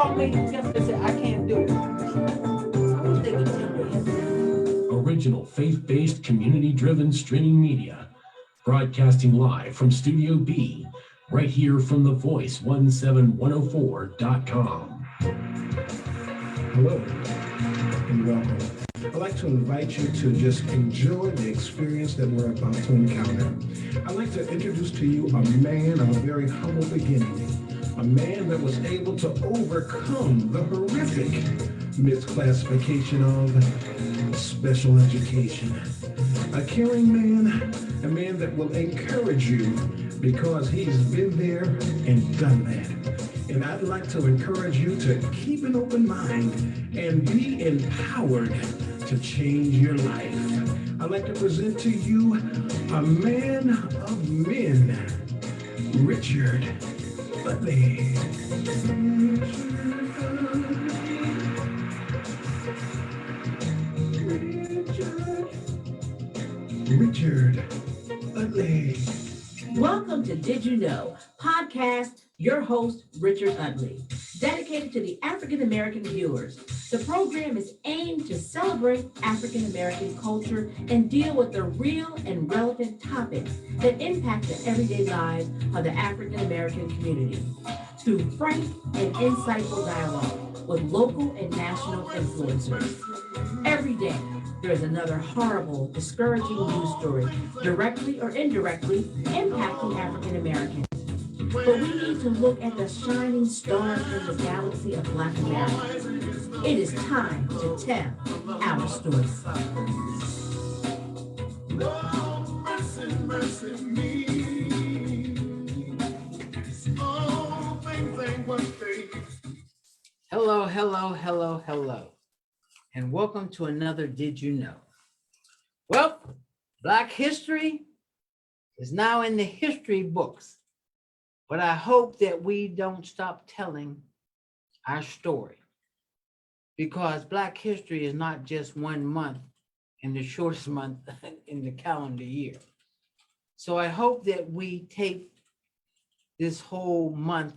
called me yesterday and said, I can't do it. I wish they would tell me yesterday. Original faith-based community-driven streaming media, broadcasting live from Studio B, right here from the Voice17104.com. Hello and welcome. I'd like to invite you to just enjoy the experience that we're about to encounter. I'd like to introduce to you a man of a very humble beginning, a man that was able to overcome the horrific misclassification of special education. A caring man, a man that will encourage you because he's been there and done that. And I'd like to encourage you to keep an open mind and be empowered to change your life. I'd like to present to you a man of men, Richard Utley. Richard Utley. Welcome to Did You Know? Podcast, your host, Richard Utley, dedicated to the African American viewers. The program is aimed to celebrate African American culture and deal with the real and relevant topics that impact the everyday lives of the African American community through frank and insightful dialogue with local and national influencers. Every day, there is another horrible, discouraging news story, directly or indirectly, impacting African Americans. But we need to look at the shining stars in the galaxy of Black America. It is time to tell our story. Oh, mercy, mercy me. Oh, things ain't what they. Hello, hello, hello, hello. And welcome to another Did You Know? Well, Black history is now in the history books, but I hope that we don't stop telling our story, because Black history is not just 1 month in the shortest month in the calendar year. So I hope that we take this whole month,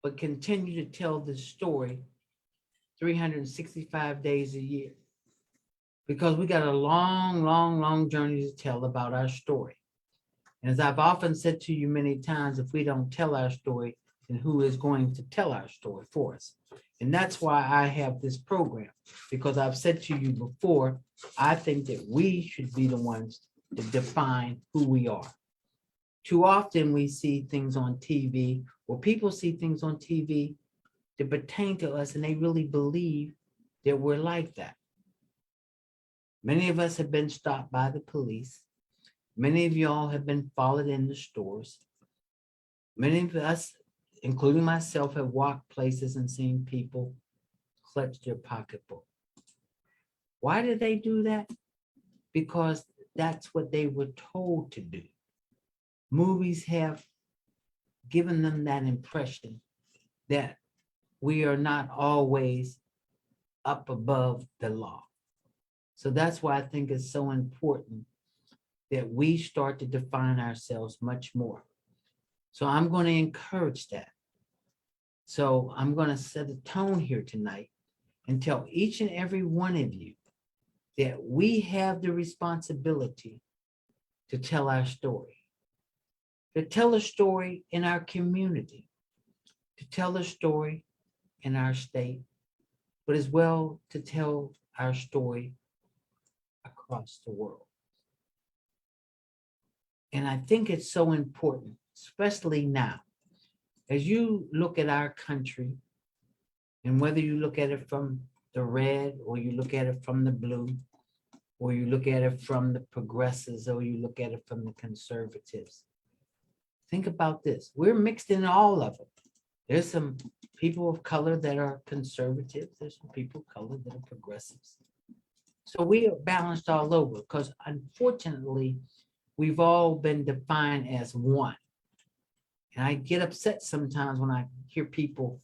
but continue to tell this story 365 days a year, because we got a long, long, long journey to tell about our story. And as I've often said to you many times, if we don't tell our story, then who is going to tell our story for us? And that's why I have this program, because I've said to you before, I think that we should be the ones to define who we are. Too often we see things on TV, or people see things on TV that pertain to us, and they really believe that we're like that. Many of us have been stopped by the police. Many of y'all have been followed in the stores. Many of us, including myself, have walked places and seen people clutch their pocketbook. Why did they do that? Because that's what they were told to do. Movies have given them that impression that we are not always up above the law. So that's why I think it's so important that we start to define ourselves much more. So I'm going to encourage that. So I'm going to set a tone here tonight and tell each and every one of you that we have the responsibility to tell our story, to tell a story in our community, to tell a story in our state, but as well to tell our story across the world. And I think it's so important, especially now, as you look at our country, and whether you look at it from the red, or you look at it from the blue, or you look at it from the progressives, or you look at it from the conservatives. Think about this. We're mixed in all of it. There's some people of color that are conservatives. There's some people of color that are progressives. So we are balanced all over, because unfortunately, we've all been defined as one. And I get upset sometimes when I hear people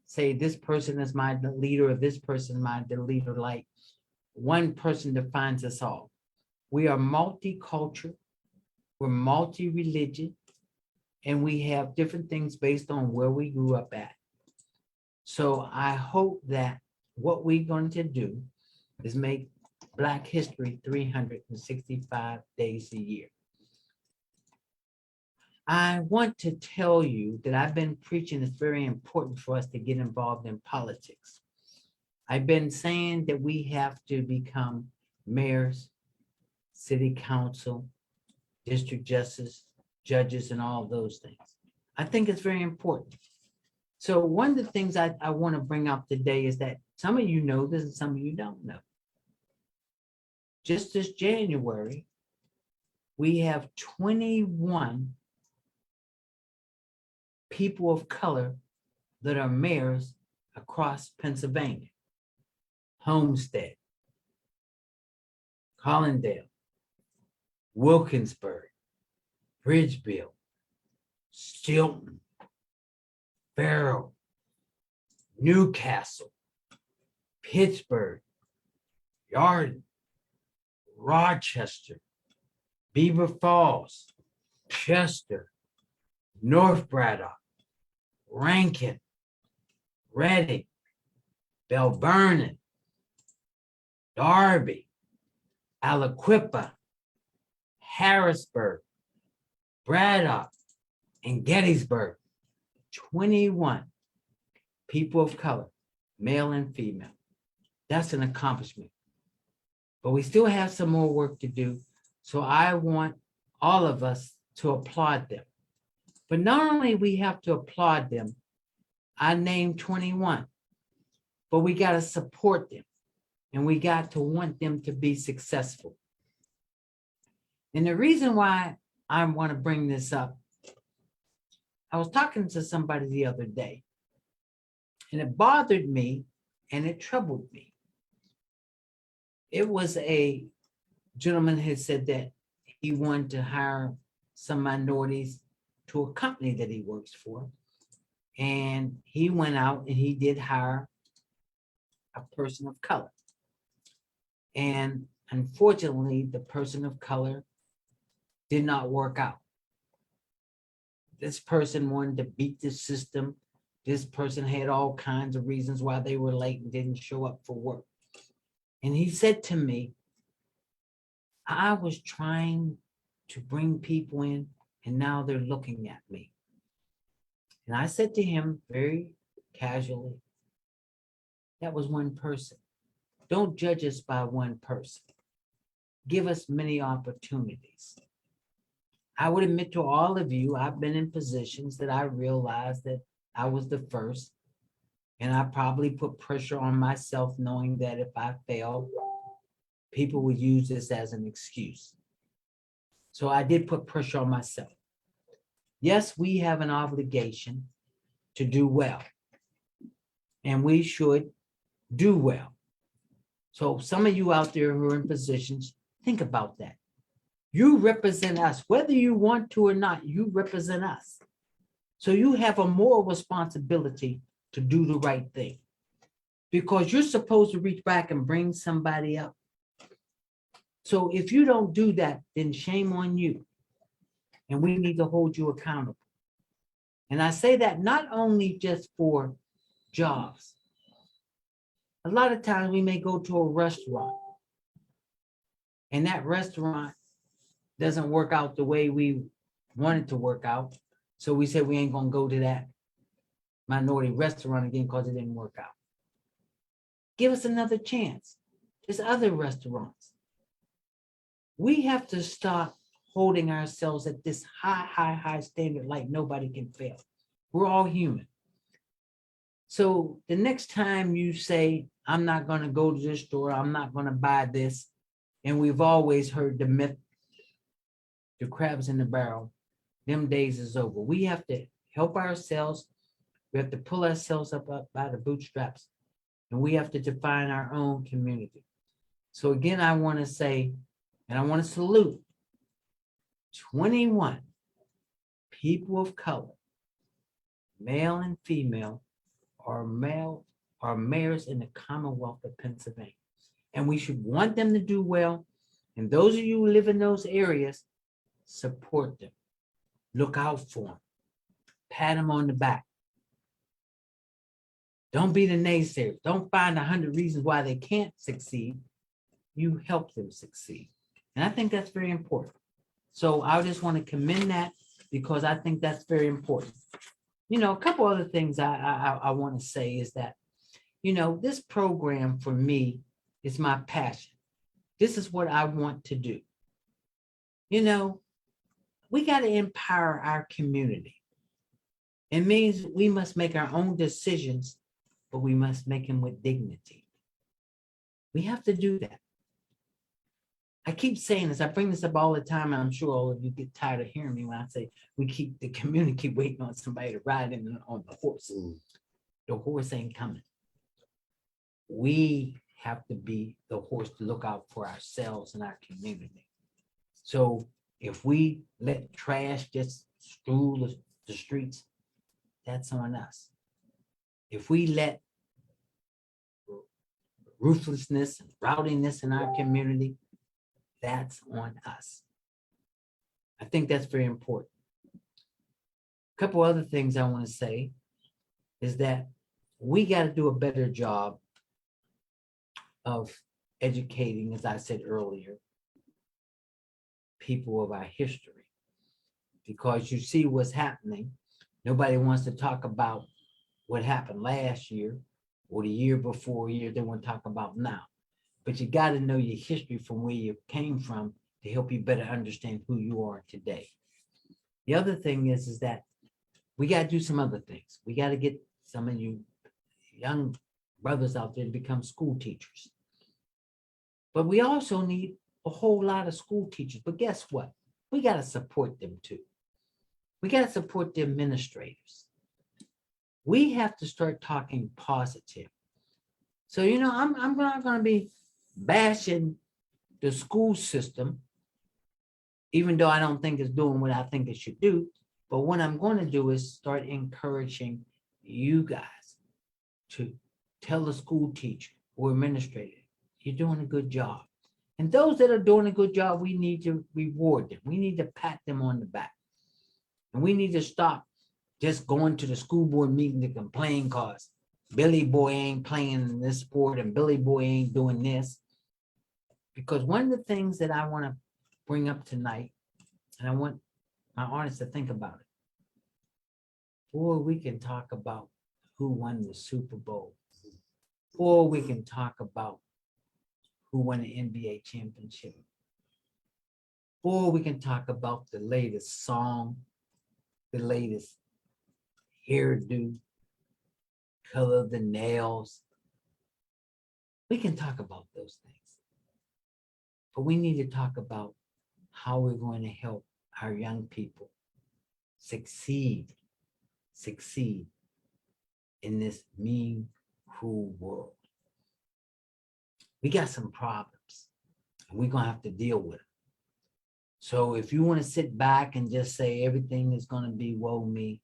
say this person is my leader, or this person is my leader, like one person defines us all. We are multicultural, we're multi-religion, and we have different things based on where we grew up at. So I hope that what we're going to do is make Black History 365 days a year. I want to tell you that I've been preaching it's very important for us to get involved in politics. I've been saying that we have to become mayors, city council, district justice, judges, and all those things. I think it's very important. So one of the things I want to bring up today is that some of you know this and some of you don't know. Just this January, we have 21 people of color that are mayors across Pennsylvania. Homestead, Collindale, Wilkinsburg, Bridgeville, Stilton, Farrell, Newcastle, Pittsburgh, Yarden, Rochester, Beaver Falls, Chester, North Braddock, Rankin, Reading, Bell Vernon, Darby, Aliquippa, Harrisburg, Braddock, and Gettysburg. 21 people of color, male and female. That's an accomplishment. But we still have some more work to do. So I want all of us to applaud them. But not only we have to applaud them, I named 21, but we got to support them. And we got to want them to be successful. And the reason why I want to bring this up, I was talking to somebody the other day, and it bothered me and it troubled me. It was a gentleman who said that he wanted to hire some minorities to a company that he works for. And he went out and he did hire a person of color. And unfortunately, the person of color did not work out. This person wanted to beat the system. This person had all kinds of reasons why they were late and didn't show up for work. And he said to me, I was trying to bring people in and now they're looking at me. And I said to him very casually, that was one person. Don't judge us by one person. Give us many opportunities. I would admit to all of you, I've been in positions that I realized that I was the first, and I probably put pressure on myself knowing that if I fail, people would use this as an excuse. So I did put pressure on myself. Yes, we have an obligation to do well, and we should do well. So some of you out there who are in positions, think about that. You represent us, whether you want to or not, you represent us. So you have a moral responsibility to do the right thing, because you're supposed to reach back and bring somebody up. So if you don't do that, then shame on you. And we need to hold you accountable. And I say that not only just for jobs. A lot of times we may go to a restaurant and that restaurant doesn't work out the way we want it to work out. So we say we ain't gonna go to that minority restaurant again because it didn't work out. Give us another chance. There's other restaurants. We have to stop holding ourselves at this high standard like nobody can fail. We're all human. So the next time you say, I'm not going to go to this store, I'm not going to buy this, and we've always heard the myth, the crabs in the barrel, them days is over. We have to help ourselves. We have to pull ourselves up by the bootstraps, and we have to define our own community. So again, I want to say, and I want to salute 21 people of color, male and female, are mayors in the Commonwealth of Pennsylvania. And we should want them to do well. And those of you who live in those areas, support them. Look out for them. Pat them on the back. Don't be the naysayers. Don't find 100 reasons why they can't succeed. You help them succeed. And I think that's very important. So I just want to commend that because I think that's very important. A couple other things I want to say is that, this program for me is my passion. This is what I want to do. We got to empower our community. It means we must make our own decisions, but we must make them with dignity. We have to do that. I keep saying this, I bring this up all the time, and I'm sure all of you get tired of hearing me when I say the community keep waiting on somebody to ride in on the horse. The horse ain't coming. We have to be the horse to look out for ourselves and our community. So if we let trash just strew the streets, that's on us. If we let ruthlessness and rowdiness in our community, that's on us. I think that's very important. A couple other things I want to say is that we got to do a better job of educating, as I said earlier, people of our history. Because you see what's happening. Nobody wants to talk about what happened last year or the year before year. They want to talk about now. But you got to know your history from where you came from to help you better understand who you are today. The other thing is that we got to do some other things. We got to get some of you young brothers out there to become school teachers. But we also need a whole lot of school teachers. But guess what? We got to support them too. We got to support the administrators. We have to start talking positive. So, I'm not going to be bashing the school system, even though I don't think it's doing what I think it should do. But what I'm going to do is start encouraging you guys to tell the school teacher or administrator, you're doing a good job. And those that are doing a good job, we need to reward them. We need to pat them on the back. And we need to stop just going to the school board meeting to complain because Billy Boy ain't playing this sport and Billy Boy ain't doing this. Because one of the things that I want to bring up tonight, and I want my audience to think about it. Or we can talk about who won the Super Bowl. Or we can talk about who won the NBA championship. Or we can talk about the latest song, the latest hairdo, color of the nails. We can talk about those things. But we need to talk about how we're going to help our young people succeed in this mean, cruel world. We got some problems, and we're going to have to deal with them. So if you want to sit back and just say everything is going to be woe me,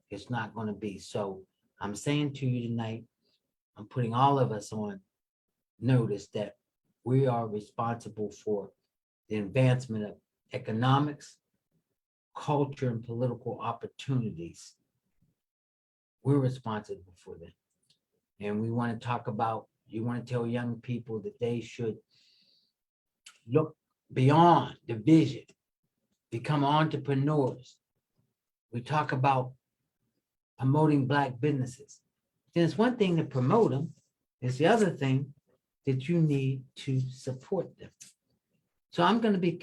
it's not going to be. So I'm saying to you tonight, I'm putting all of us on notice that we are responsible for the advancement of economics, culture, and political opportunities. We're responsible for them. And we want to talk about, you want to tell young people that they should look beyond division, become entrepreneurs. We talk about promoting Black businesses. Then it's one thing to promote them, it's the other thing that you need to support them. So I'm going to be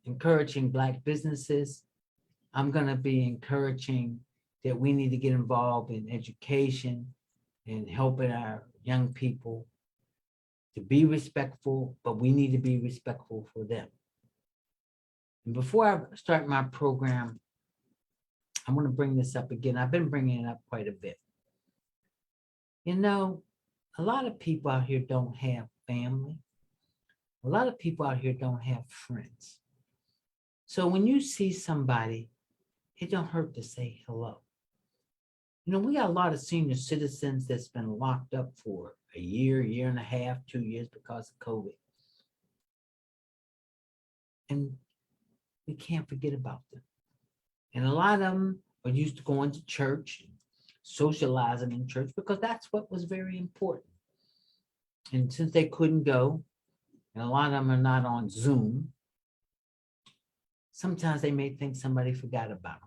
encouraging Black businesses. I'm going to be encouraging that we need to get involved in education and helping our young people to be respectful, but we need to be respectful for them. And before I start my program, I want to bring this up again. I've been bringing it up quite a bit. A lot of people out here don't have family. A lot of people out here don't have friends. So when you see somebody, it don't hurt to say hello. We got a lot of senior citizens that's been locked up for a year and a half, 2 years because of COVID. And we can't forget about them. And a lot of them are used to going to church, socializing in church because that's what was very important. And since they couldn't go, and a lot of them are not on Zoom, sometimes they may think somebody forgot about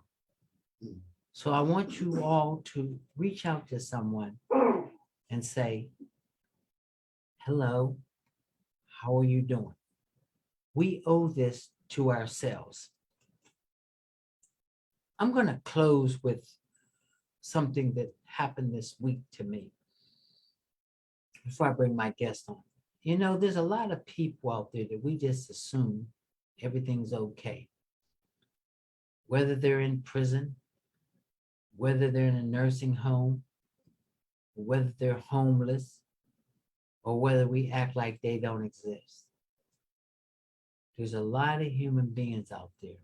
them. So I want you all to reach out to someone and say, hello, how are you doing? We owe this to ourselves. I'm going to close with something that happened this week to me before I bring my guest on. You know, there's a lot of people out there that we just assume everything's okay. Whether they're in prison, whether they're in a nursing home, whether they're homeless, or whether we act like they don't exist. There's a lot of human beings out there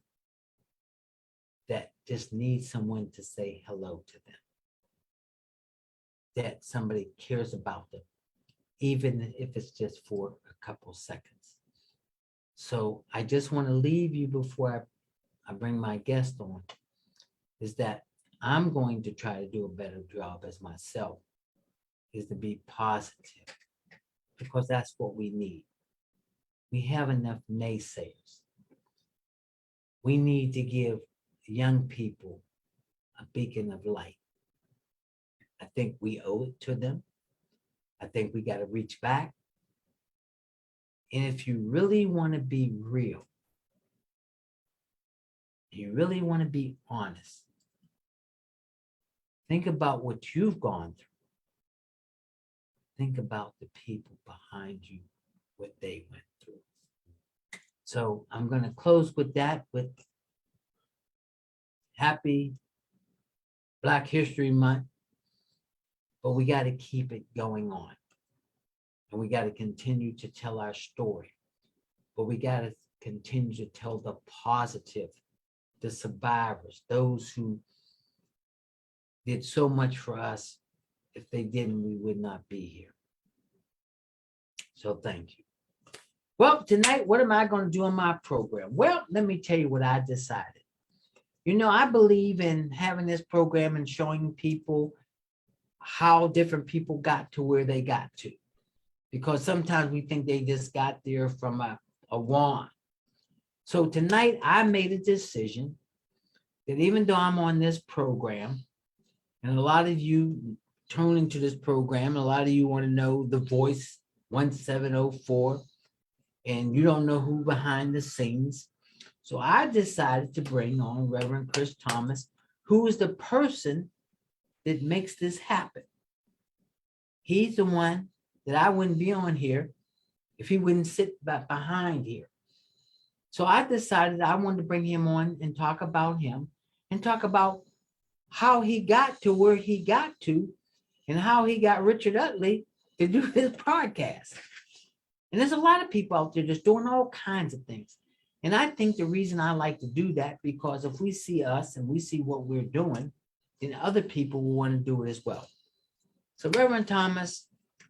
that just need someone to say hello to them, that somebody cares about them, even if it's just for a couple seconds. So I just want to leave you before I bring my guest on, is that I'm going to try to do a better job as myself, is to be positive, because that's what we need. We have enough naysayers. We need to give young people a beacon of light. I think we owe it to them. I think we got to reach back. And if you really want to be real, you really want to be honest, think about what you've gone through. Think about the people behind you, what they went through. So I'm going to close with that, with happy Black History Month, but we got to keep it going on. And we got to continue to tell our story, but we got to continue to tell the positive, the survivors, those who did so much for us. If they didn't, we would not be here. So thank you. Well, tonight, what am I going to do on my program? Well, let me tell you what I decided. You know, I believe in having this program and showing people how different people got to where they got to. Because sometimes we think they just got there from a wand. So tonight, I made a decision that even though I'm on this program, and a lot of you tune into this program, a lot of you want to know the voice 1704, and you don't know who behind the scenes. So I decided to bring on Reverend Chris Thomas, who is the person that makes this happen. He's the one that I wouldn't be on here if he wouldn't sit back behind here. So I decided I wanted to bring him on and talk about him and talk about how he got to where he got to and how he got Richard Utley to do his podcast. And there's a lot of people out there just doing all kinds of things. And I think the reason I like to do that, because if we see us and we see what we're doing, then other people will want to do it as well. So Reverend Thomas,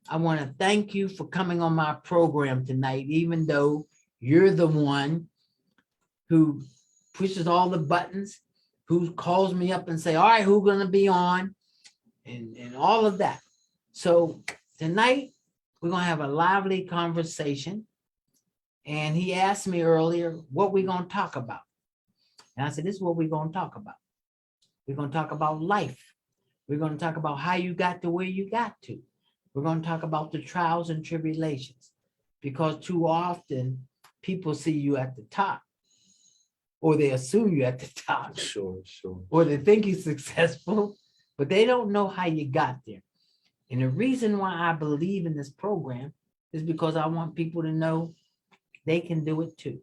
I want to thank you for coming on my program tonight, even though you're the one who pushes all the buttons, who calls me up and say, all right, who's going to be on, and all of that. So tonight, we're going to have a lively conversation. And he asked me earlier, what we going to talk about? And I said, this is what we're going to talk about. We're going to talk about life. We're going to talk about how you got to where you got to. We're going to talk about the trials and tribulations, because too often people see you at the top, or they assume you're at the top. Sure. Or they think you're successful, but they don't know how you got there. And the reason why I believe in this program is because I want people to know they can do it too.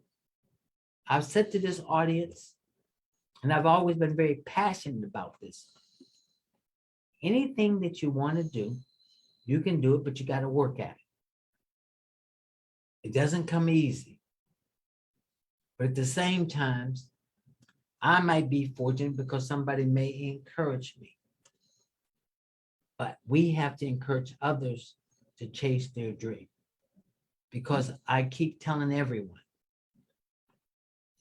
I've said to this audience, and I've always been very passionate about this. Anything that you want to do, you can do it, but you got to work at it. It doesn't come easy. But at the same time, I might be fortunate because somebody may encourage me. But we have to encourage others to chase their dream. Because I keep telling everyone,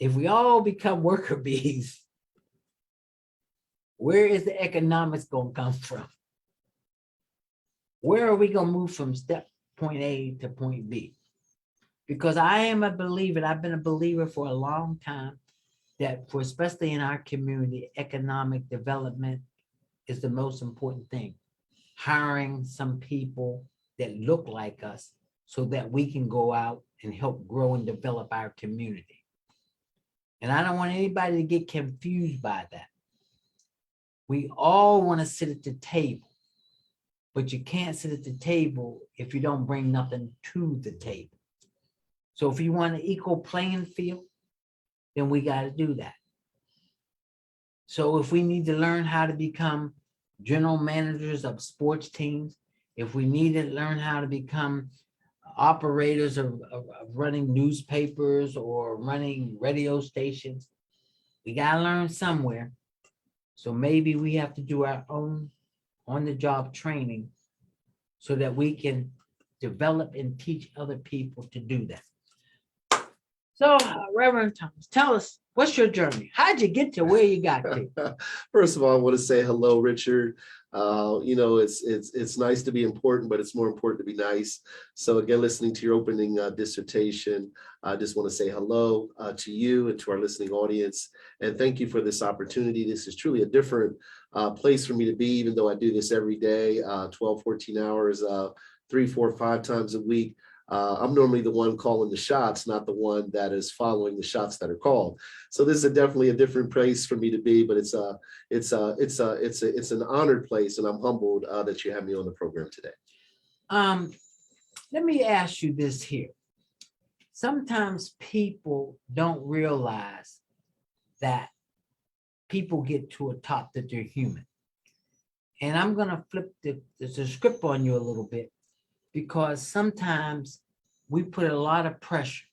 if we all become worker bees, Where is the economics going to come from? Where are we going to move from step point A to point B? Because I am a believer, and I've been a believer for a long time, that for especially in our community, economic development is the most important thing. Hiring some people that look like us so that we can go out and help grow and develop our community. And I don't want anybody to get confused by that. We all want to sit at the table, but you can't sit at the table if you don't bring nothing to the table. So if you want an equal playing field, then we got to do that. So if we need to learn how to become general managers of sports teams, if we need to learn how to become operators of running newspapers or running radio stations, we got to learn somewhere. So maybe we have to do our own on-the-job training so that we can develop and teach other people to do that. So, Reverend Thomas, tell us, what's your journey? How'd you get to where you got to? First of all, I want to say hello, Richard. It's nice to be important, but it's more important to be nice. So again, listening to your opening dissertation, I just want to say hello to you and to our listening audience. And thank you for this opportunity. This is truly a different place for me to be, even though I do this every day, 12, 14 hours, 3, 4, 5 times a week. I'm normally the one calling the shots, not the one that is following the shots that are called. So this is definitely a different place for me to be, but it's an honored place, and I'm humbled that you have me on the program today. Let me ask you this here. Sometimes people don't realize that people get to a top that they're human. And I'm going to flip the script on you a little bit, because sometimes we put a lot of pressure,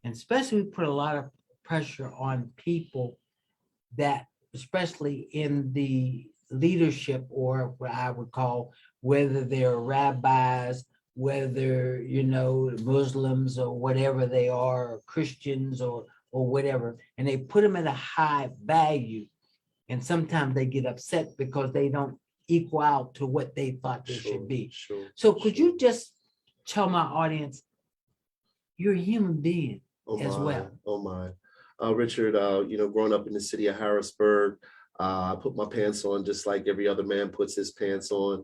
and especially we put a lot of pressure on people that, especially in the leadership, or what I would call, whether they're rabbis, whether, Muslims or whatever they are, or Christians or whatever, and they put them at a high value. And sometimes they get upset because they don't equal out to what they thought they should be. Sure, so could you just tell my audience, you're a human being as well? Oh my. Richard, growing up in the city of Harrisburg, I put my pants on just like every other man puts his pants on.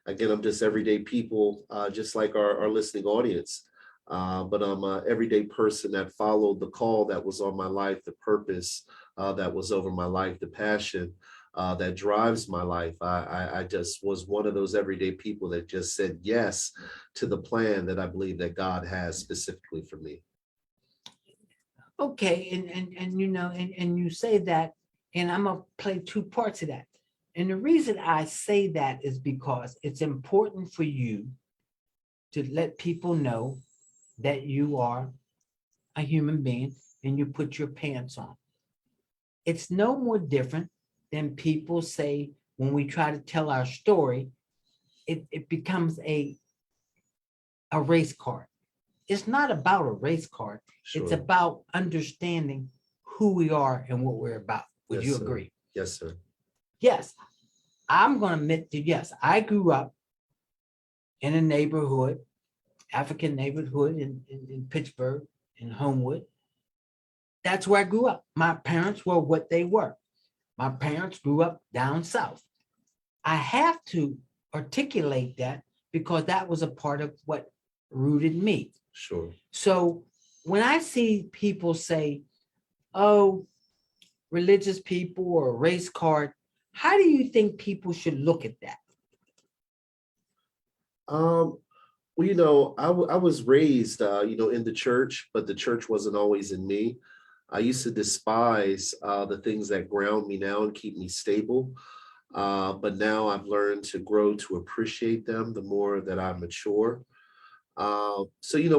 Again, I'm just everyday people, just like our listening audience. But I'm an everyday person that followed the call that was on my life, the purpose that was over my life, the passion that drives my life. I just was one of those everyday people that just said yes to the plan that I believe that God has specifically for me. Okay, and you say that, and I'm gonna play two parts of that. And the reason I say that is because it's important for you to let people know that you are a human being and you put your pants on. It's no more different than people say when we try to tell our story, it becomes a race card. It's not about a race card. Sure. It's about understanding who we are and what we're about. Would Yes, you sir. agree? Yes, sir. Yes. I'm going to admit that, yes, I grew up in a neighborhood, African neighborhood in Pittsburgh, in Homewood. That's where I grew up. My parents were what they were. My parents grew up down south. I have to articulate that because that was a part of what rooted me. Sure. So when I see people say, oh, religious people or race card, how do you think people should look at that? Well, I was raised, in the church, but the church wasn't always in me. I used to despise the things that ground me now and keep me stable. But now I've learned to grow to appreciate them the more that I mature. So,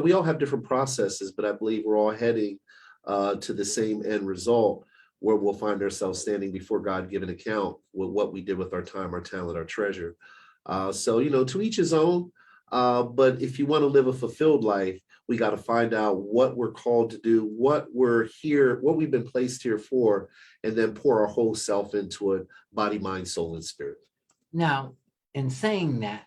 we all have different processes, but I believe we're all heading to the same end result, where we'll find ourselves standing before God, give an account with what we did with our time, our talent, our treasure. So, to each his own. But if you want to live a fulfilled life, we got to find out what we're called to do, what we're here, what we've been placed here for, and then pour our whole self into it, body, mind, soul, and spirit. Now, in saying that,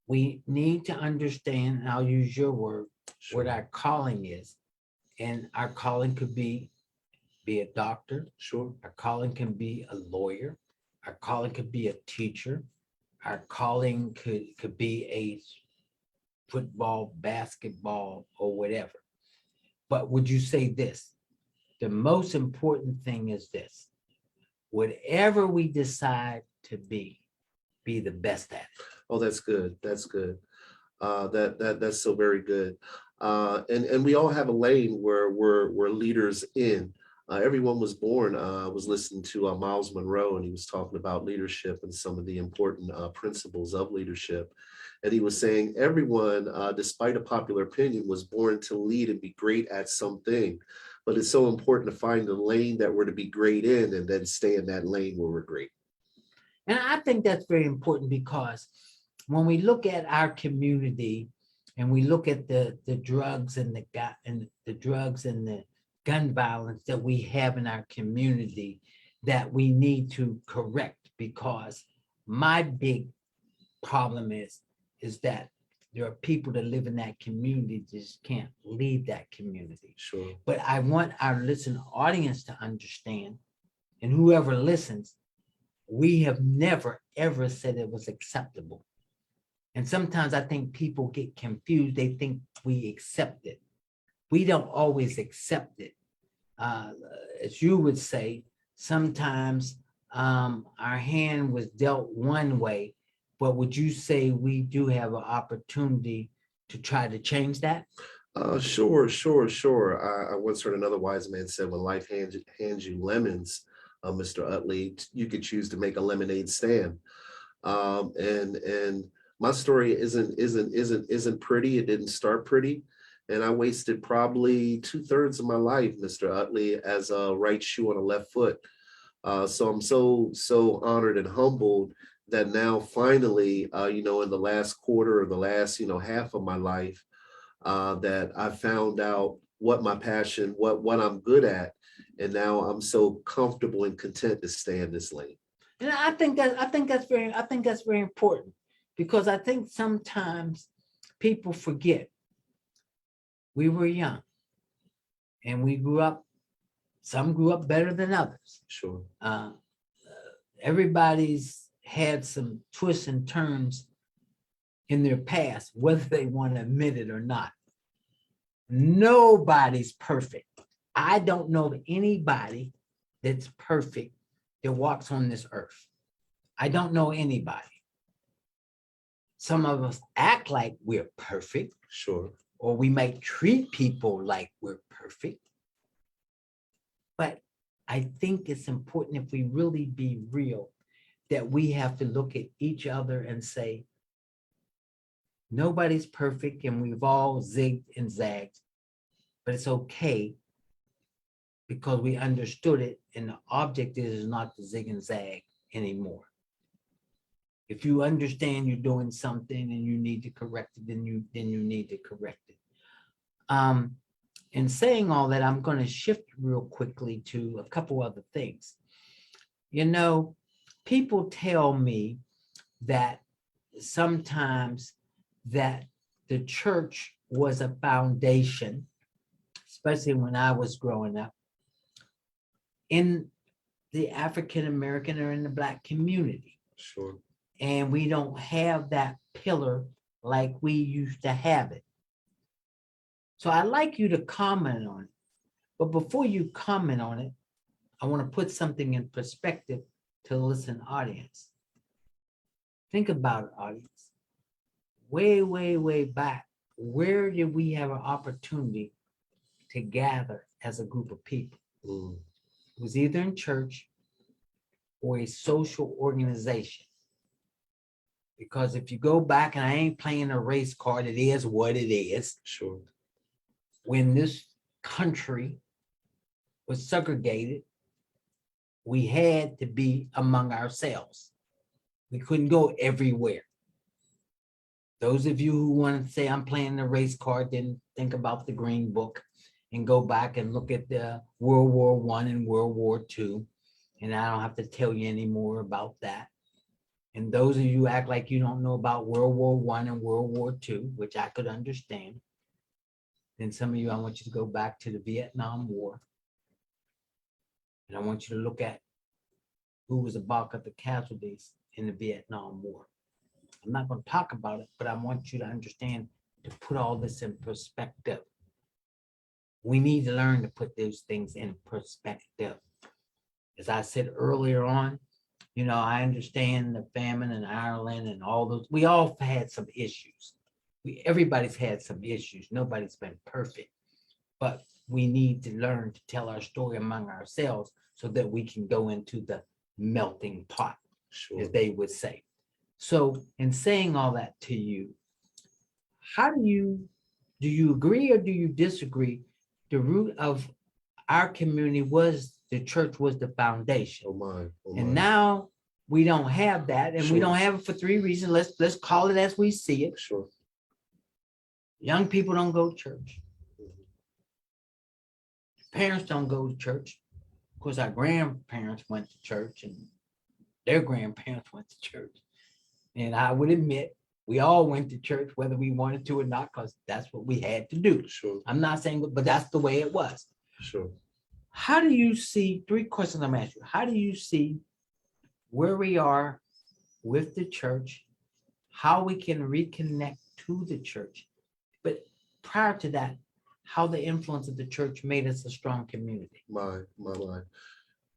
we need to understand, and I'll use your word, what our calling is. And our calling could be a doctor. Sure. Our calling can be a lawyer. Our calling could be a teacher. Our calling could be a football, basketball, or whatever. But would you say this? The most important thing is this: whatever we decide to be the best at it. Oh, that's good. That's good. That's so very good. And we all have a lane where we're leaders in. Everyone was born. I was listening to Miles Monroe, and he was talking about leadership and some of the important principles of leadership. And he was saying everyone, despite a popular opinion, was born to lead and be great at something. But it's so important to find the lane that we're to be great in, and then stay in that lane where we're great. And I think that's very important, because when we look at our community and we look at the drugs and the gun violence that we have in our community, that we need to correct, because my big problem is that there are people that live in that community that just can't leave that community. Sure. But I want our listening audience to understand, and whoever listens, we have never, ever said it was acceptable. And sometimes I think people get confused. They think we accept it. We don't always accept it. As you would say, sometimes our hand was dealt one way, but would you say we do have an opportunity to try to change that? Sure. I once heard another wise man said, when life hands you lemons, Mr. Utley, you could choose to make a lemonade stand. And my story isn't pretty. It didn't start pretty. And I wasted probably 2/3 of my life, Mr. Utley, as a right shoe on a left foot. So I'm so honored and humbled that now finally, in the last quarter or the last, half of my life, that I found out what my passion, what I'm good at. And now I'm so comfortable and content to stay in this lane. And I think that's very important, because I think sometimes people forget we were young and we grew up. Some grew up better than others. Sure. Everybody's had some twists and turns in their past, whether they want to admit it or not. Nobody's perfect. I don't know of anybody that's perfect that walks on this earth. I don't know anybody. Some of us act like we're perfect, Sure. or we might treat people like we're perfect. But I think it's important, if we really be real, that we have to look at each other and say, nobody's perfect and we've all zigged and zagged, but it's okay, because we understood it, and the object is not to zig and zag anymore. If you understand you're doing something and you need to correct it, then you need to correct it. In saying all that, I'm going to shift real quickly to a couple other things. People tell me that sometimes that the church was a foundation, especially when I was growing up, in the African American or in the Black community. Sure. And we don't have that pillar like we used to have it. So I'd like you to comment on it. But before you comment on it, I want to put something in perspective to the listening audience. Think about it, audience. Way, way, way back, where did we have an opportunity to gather as a group of people? It was either in church or a social organization. Because if you go back, and I ain't playing a race card, it is what it is. Sure. When this country was segregated, we had to be among ourselves. We couldn't go everywhere. Those of you who want to say I'm playing the race card, then think about the Green Book and go back and look at the World War I and World War II. And I don't have to tell you any more about that. And those of you who act like you don't know about World War I and World War II, which I could understand, then some of you, I want you to go back to the Vietnam War. And I want you to look at who was the bulk of the casualties in the Vietnam War. I'm not going to talk about it, but I want you to understand, to put all this in perspective. We need to learn to put those things in perspective. As I said earlier on, you know, I understand the famine in Ireland and all those. We all had some issues. Everybody's had some issues. Nobody's been perfect. But we need to learn to tell our story among ourselves so that we can go into the melting pot, as they would say. So in saying all that to you, how do you agree or do you disagree? The root of our community was the church was the foundation. Oh my. And now we don't have that, and we Sure. don't have it for three reasons. Let's call it as we see it. Sure. Young people don't go to church. Parents don't go to church. Of course, our grandparents went to church and their grandparents went to church. And I would admit, we all went to church, whether we wanted to or not, because that's what we had to do. Sure. I'm not saying, but that's the way it was. Sure. How do you see, three questions I'm asking you. How do you see where we are with the church, how we can reconnect to the church? But prior to that, how the influence of the church made us a strong community. My.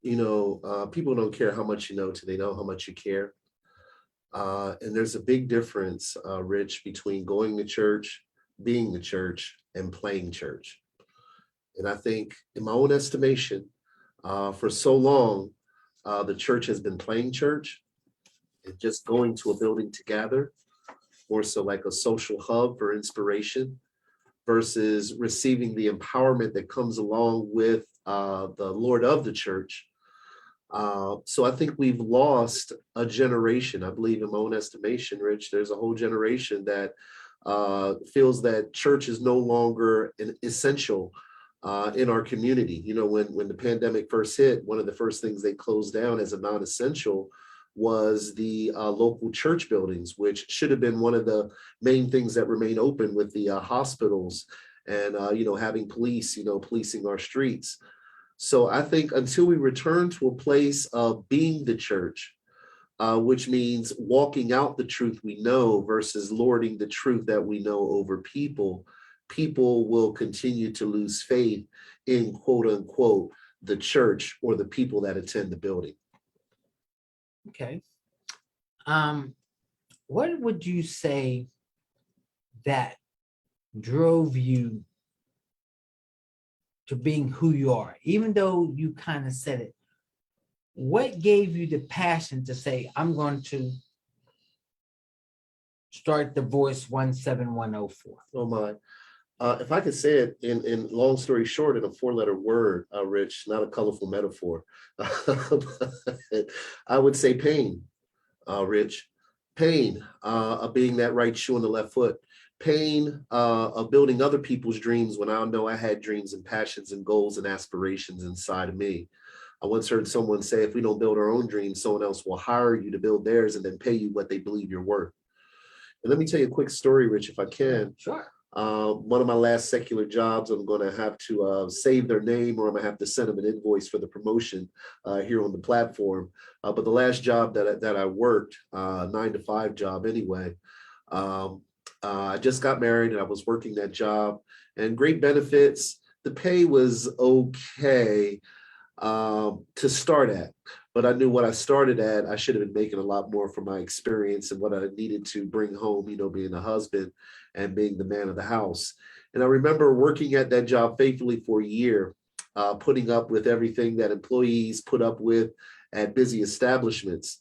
You know, people don't care how much you know till they know how much you care. And there's a big difference, Rich, between going to church, being the church, and playing church. And I think, in my own estimation, for so long, the church has been playing church and just going to a building to gather, more so like a social hub for inspiration, versus receiving the empowerment that comes along with the Lord of the church. So I think we've lost a generation. I believe, in my own estimation, Rich, there's a whole generation that feels that church is no longer an essential in our community. You know, when the pandemic first hit, one of the first things they closed down as a non-essential was the local church buildings, which should have been one of the main things that remain open, with the hospitals and, having police, policing our streets. So I think until we return to a place of being the church, which means walking out the truth we know versus lording the truth that we know over people, people will continue to lose faith in, quote unquote, the church or the people that attend the building. Okay. What would you say that drove you to being who you are? Even though you kind of said it, what gave you the passion to say, I'm going to start the Voice 17104? Oh my. If I could say it in long story short, in a four-letter word, Rich, not a colorful metaphor, I would say pain, Rich. Pain of being that right shoe on the left foot. Pain of building other people's dreams when I know I had dreams and passions and goals and aspirations inside of me. I once heard someone say, if we don't build our own dreams, someone else will hire you to build theirs and then pay you what they believe you're worth. And let me tell you a quick story, Rich, if I can. Sure. One of my last secular jobs, I'm going to have to save their name, or I'm going to have to send them an invoice for the promotion here on the platform. But the last job that I worked, 9-to-5 job anyway, I just got married and I was working that job, and great benefits. The pay was okay to start at, but I knew what I started at, I should have been making a lot more for my experience and what I needed to bring home, being a husband and being the man of the house. And I remember working at that job faithfully for a year, putting up with everything that employees put up with at busy establishments.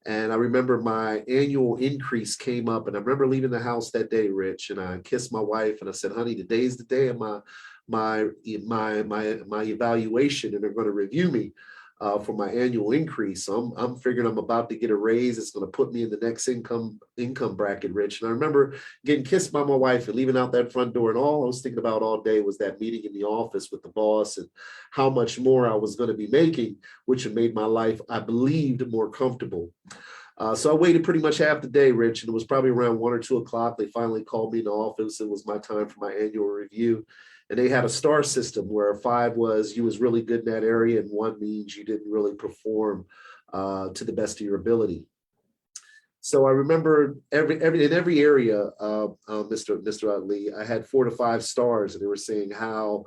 And I remember my annual increase came up, and I remember leaving the house that day, Rich, and I kissed my wife and I said, honey, today's the day of my evaluation, and they're going to review me. for my annual increase. So I'm figuring I'm about to get a raise. It's going to put me in the next income bracket, Rich. And I remember getting kissed by my wife and leaving out that front door. And all I was thinking about all day was that meeting in the office with the boss and how much more I was going to be making, which had made my life, I believed, more comfortable. So I waited pretty much half the day, Rich, and it was probably around 1 or 2 o'clock. They finally called me in the office. It was my time for my annual review. And they had a star system where 5 was you was really good in that area, and 1 means you didn't really perform to the best of your ability. So I remember in every area, Mr. Utley, I had 4 to 5 stars, and they were saying how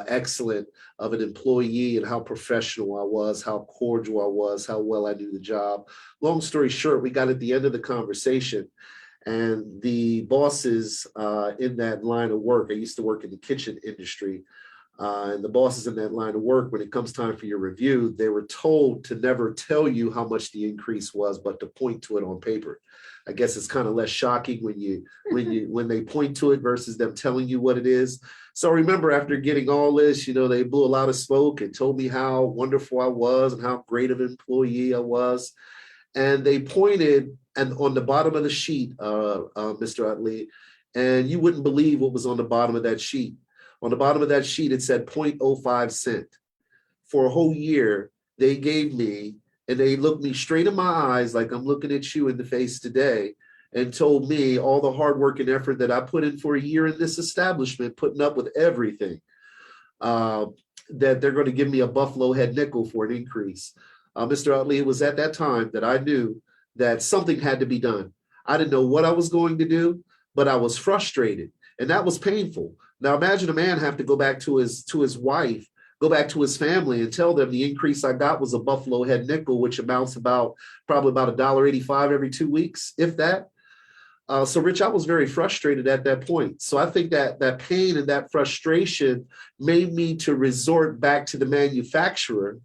excellent of an employee and how professional I was, how cordial I was, how well I knew the job. Long story short, we got at the end of the conversation, and the bosses in that line of work, I used to work in the kitchen industry, and the bosses in that line of work, when it comes time for your review, they were told to never tell you how much the increase was, but to point to it on paper. I guess it's kind of less shocking when they point to it versus them telling you what it is. So I remember after getting all this, they blew a lot of smoke and told me how wonderful I was and how great of an employee I was. And they pointed and on the bottom of the sheet, Mr. Utley, and you wouldn't believe what was on the bottom of that sheet. On the bottom of that sheet, it said 0.05 cent. For a whole year, they gave me, and they looked me straight in my eyes like I'm looking at you in the face today, and told me all the hard work and effort that I put in for a year in this establishment, putting up with everything, that they're going to give me a buffalo head nickel for an increase. Mr. Utley, it was at that time that I knew that something had to be done. I didn't know what I was going to do, but I was frustrated, and that was painful. Now imagine a man have to go back to his wife, go back to his family, and tell them the increase I got was a buffalo head nickel, which amounts probably about $1.85 every 2 weeks, if that. So Rich, I was very frustrated at that point. So I think that pain and that frustration made me to resort back to the manufacturer,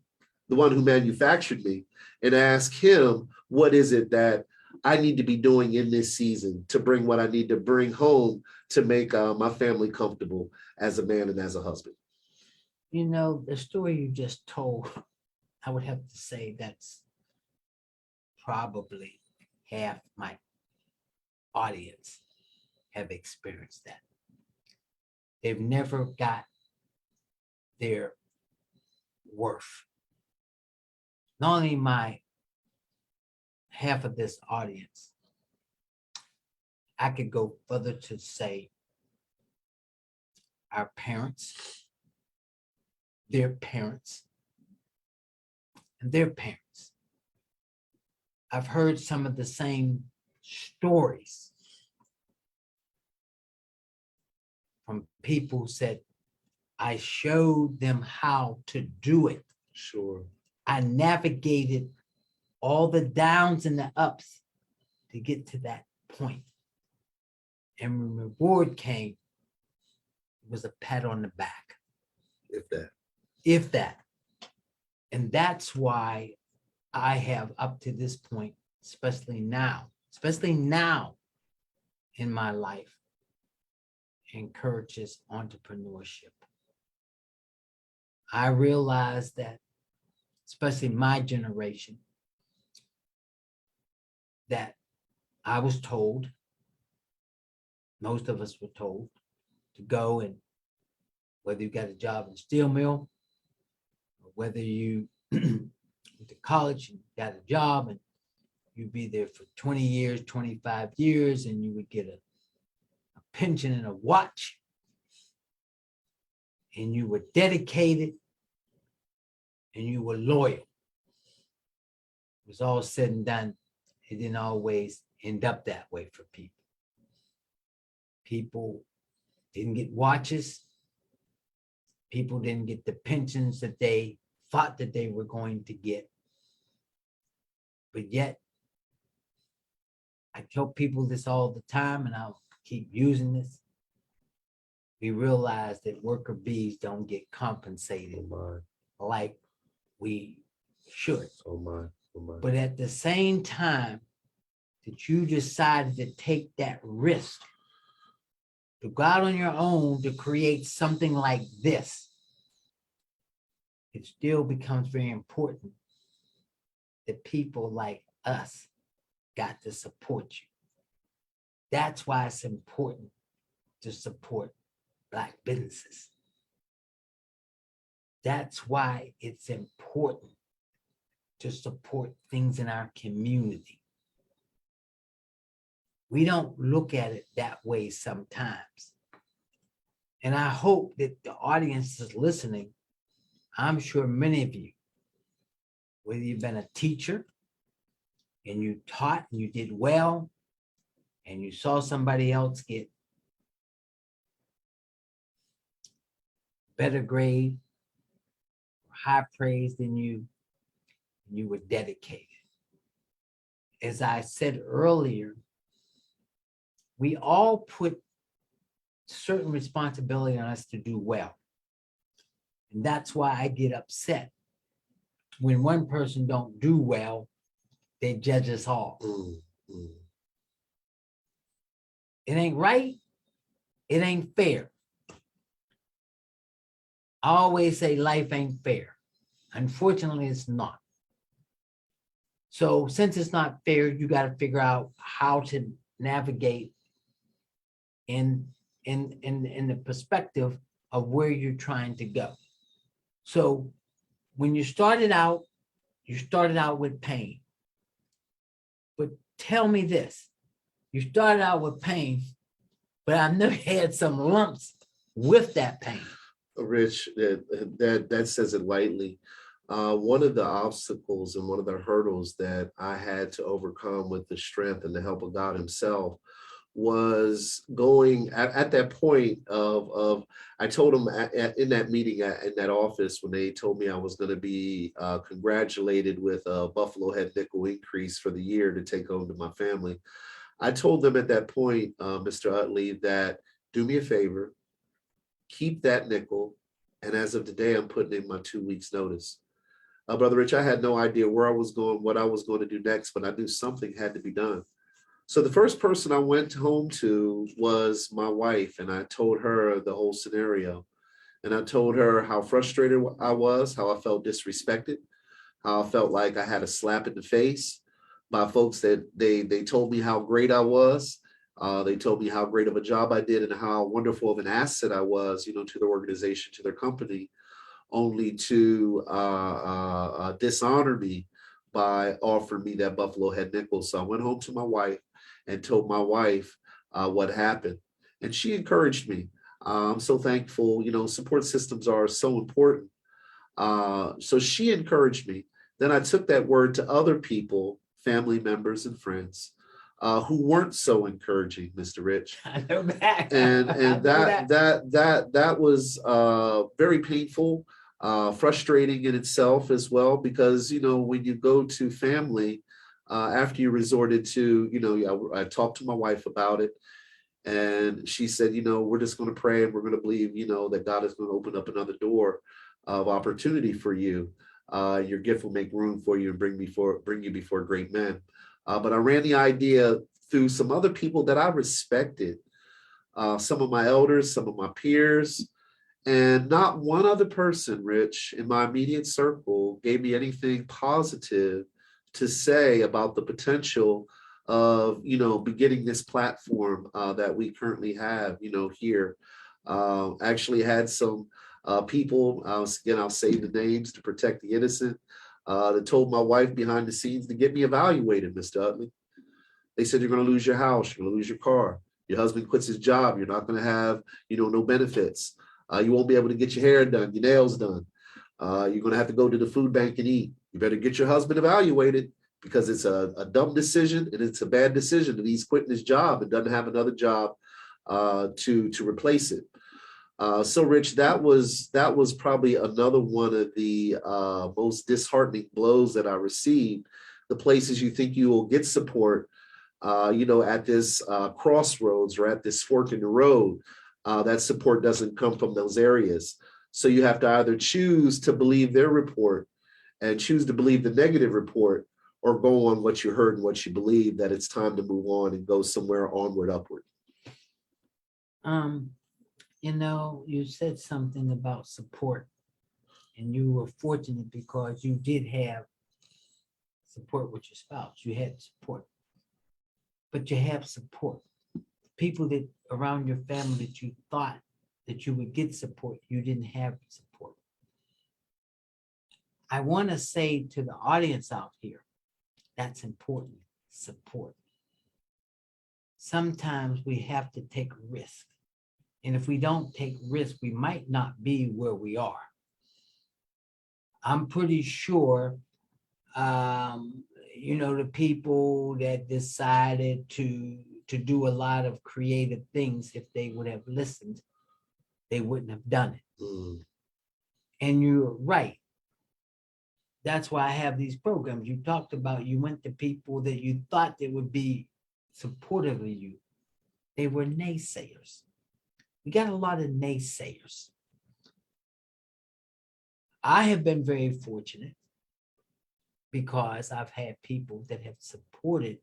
the one who manufactured me, and ask him, what is it that I need to be doing in this season to bring what I need to bring home to make my family comfortable as a man and as a husband? The story you just told, I would have to say that's probably half my audience have experienced that. They've never got their worth. Not only my half of this audience, I could go further to say our parents, their parents, and their parents. I've heard some of the same stories from people who said, I showed them how to do it. Sure. I navigated all the downs and the ups to get to that point. And when the reward came, it was a pat on the back. If that. And that's why I have up to this point, especially now in my life, encourages entrepreneurship. I realize that, especially my generation, that I was told, most of us were told, to go and whether you got a job in a steel mill, or whether you went to college and got a job and you'd be there for 20 years, 25 years, and you would get a pension and a watch, and you were dedicated and you were loyal. It was all said and done. It didn't always end up that way for people. People didn't get watches. People didn't get the pensions that they thought that they were going to get. But yet, I tell people this all the time, and I'll keep using this. We realize that worker bees don't get compensated like we should. But at the same time that you decided to take that risk to go out on your own to create something like this, it still becomes very important that people like us got to support you. That's why it's important to support Black businesses. That's why it's important to support things in our community. We don't look at it that way sometimes. And I hope that the audience is listening. I'm sure many of you, whether you've been a teacher and you taught and you did well, and you saw somebody else get better grade, high praise than you, you were dedicated. As I said earlier, we all put certain responsibility on us to do well. And that's why I get upset when one person don't do well, they judge us all. It ain't right. It ain't fair. I always say life ain't fair. Unfortunately, it's not. So since it's not fair, you got to figure out how to navigate in the perspective of where you're trying to go. So when you started out with pain. But tell me this, you started out with pain, but I've never had some lumps with that pain. Rich, that says it lightly. One of the obstacles and one of the hurdles that I had to overcome with the strength and the help of God himself was going at that point of I told him in that meeting in that office when they told me I was going to be congratulated with a Buffalo Head nickel increase for the year to take home to my family. I told them at that point, Mr. Utley, that do me a favor, keep that nickel. And as of today, I'm putting in my 2 weeks notice. Brother Rich, I had no idea where I was going, what I was going to do next, but I knew something had to be done. So the first person I went home to was my wife, and I told her the whole scenario. And I told her how frustrated I was, how I felt disrespected, how I felt like I had a slap in the face by folks that they told me how great I was. They told me how great of a job I did and how wonderful of an asset I was, to their organization, to their company, only to dishonor me by offering me that Buffalo Head nickel. So I went home to my wife and told my wife what happened. And she encouraged me. I'm so thankful, support systems are so important. So she encouraged me. Then I took that word to other people, family members and friends, who weren't so encouraging, Mr. Rich. I know that. And that was very painful, frustrating in itself as well, because when you go to family after you resorted to, I talked to my wife about it, and she said, we're just going to pray and we're going to believe, that God is going to open up another door of opportunity for you. Your gift will make room for you and bring you before great men. But I ran the idea through some other people that I respected, some of my elders, some of my peers, and not one other person, Rich, in my immediate circle gave me anything positive to say about the potential of, beginning this platform that we currently have, here. Actually had some people, again, I'll say the names to protect the innocent, that told my wife behind the scenes to get me evaluated, Mr. Utley. They said, you're going to lose your house, you're going to lose your car. Your husband quits his job, you're not going to have, no benefits. You won't be able to get your hair done, your nails done. You're going to have to go to the food bank and eat. You better get your husband evaluated, because it's a dumb decision and it's a bad decision that he's quitting his job and doesn't have another job to replace it. So Rich, that was probably another one of the most disheartening blows that I received. The places you think you will get support, at this crossroads or at this fork in the road, that support doesn't come from those areas. So you have to either choose to believe their report and choose to believe the negative report, or go on what you heard and what you believe, that it's time to move on and go somewhere onward, upward. You said something about support. And you were fortunate because you did have support with your spouse. You had support. But you have support. People that around your family that you thought that you would get support, you didn't have support. I want to say to the audience out here, that's important, support. Sometimes we have to take risk. And if we don't take risk, we might not be where we are. I'm pretty sure, the people that decided to do a lot of creative things, if they would have listened, they wouldn't have done it. Mm. And you're right. That's why I have these programs. You talked about, you went to people that you thought they would be supportive of you. They were naysayers. We got a lot of naysayers. I have been very fortunate because I've had people that have supported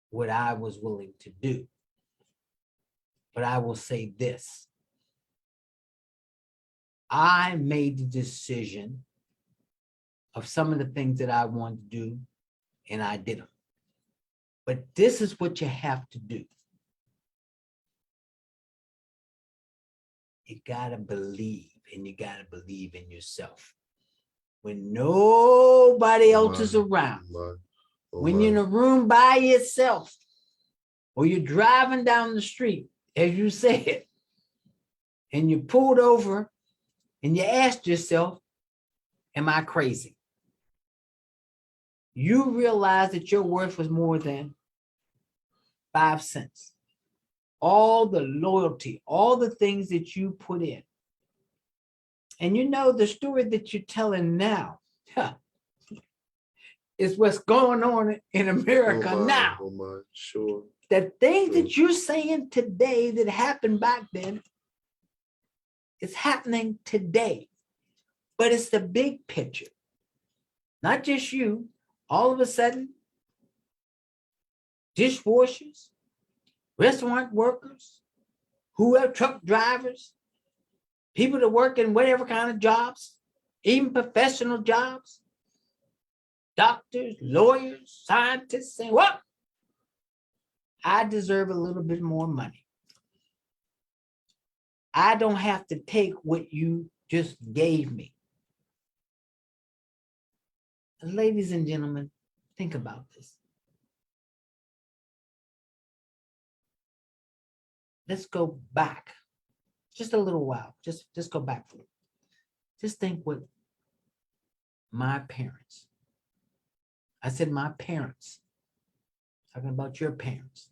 what I was willing to do. But I will say this. I made the decision of some of the things that I wanted to do, and I did them. But this is what you have to do. You gotta believe, and you gotta believe in yourself. When nobody else is around, when you're in a room by yourself, or you're driving down the street, as you said, and you pulled over and you asked yourself, am I crazy? You realize that your worth was more than 5 cents. All the loyalty, all the things that you put in. And the story that you're telling now is what's going on in America now. Oh my, sure. The things that you're saying today that happened back then, it's happening today. But it's the big picture. Not just you. All of a sudden, dishwashers, restaurant workers, whoever, truck drivers, people that work in whatever kind of jobs, even professional jobs, doctors, lawyers, scientists saying, what? I deserve a little bit more money. I don't have to take what you just gave me. Ladies and gentlemen, think about this. Let's go back just a little while. Just go back for it. Just think what my parents, I said my parents, talking about your parents,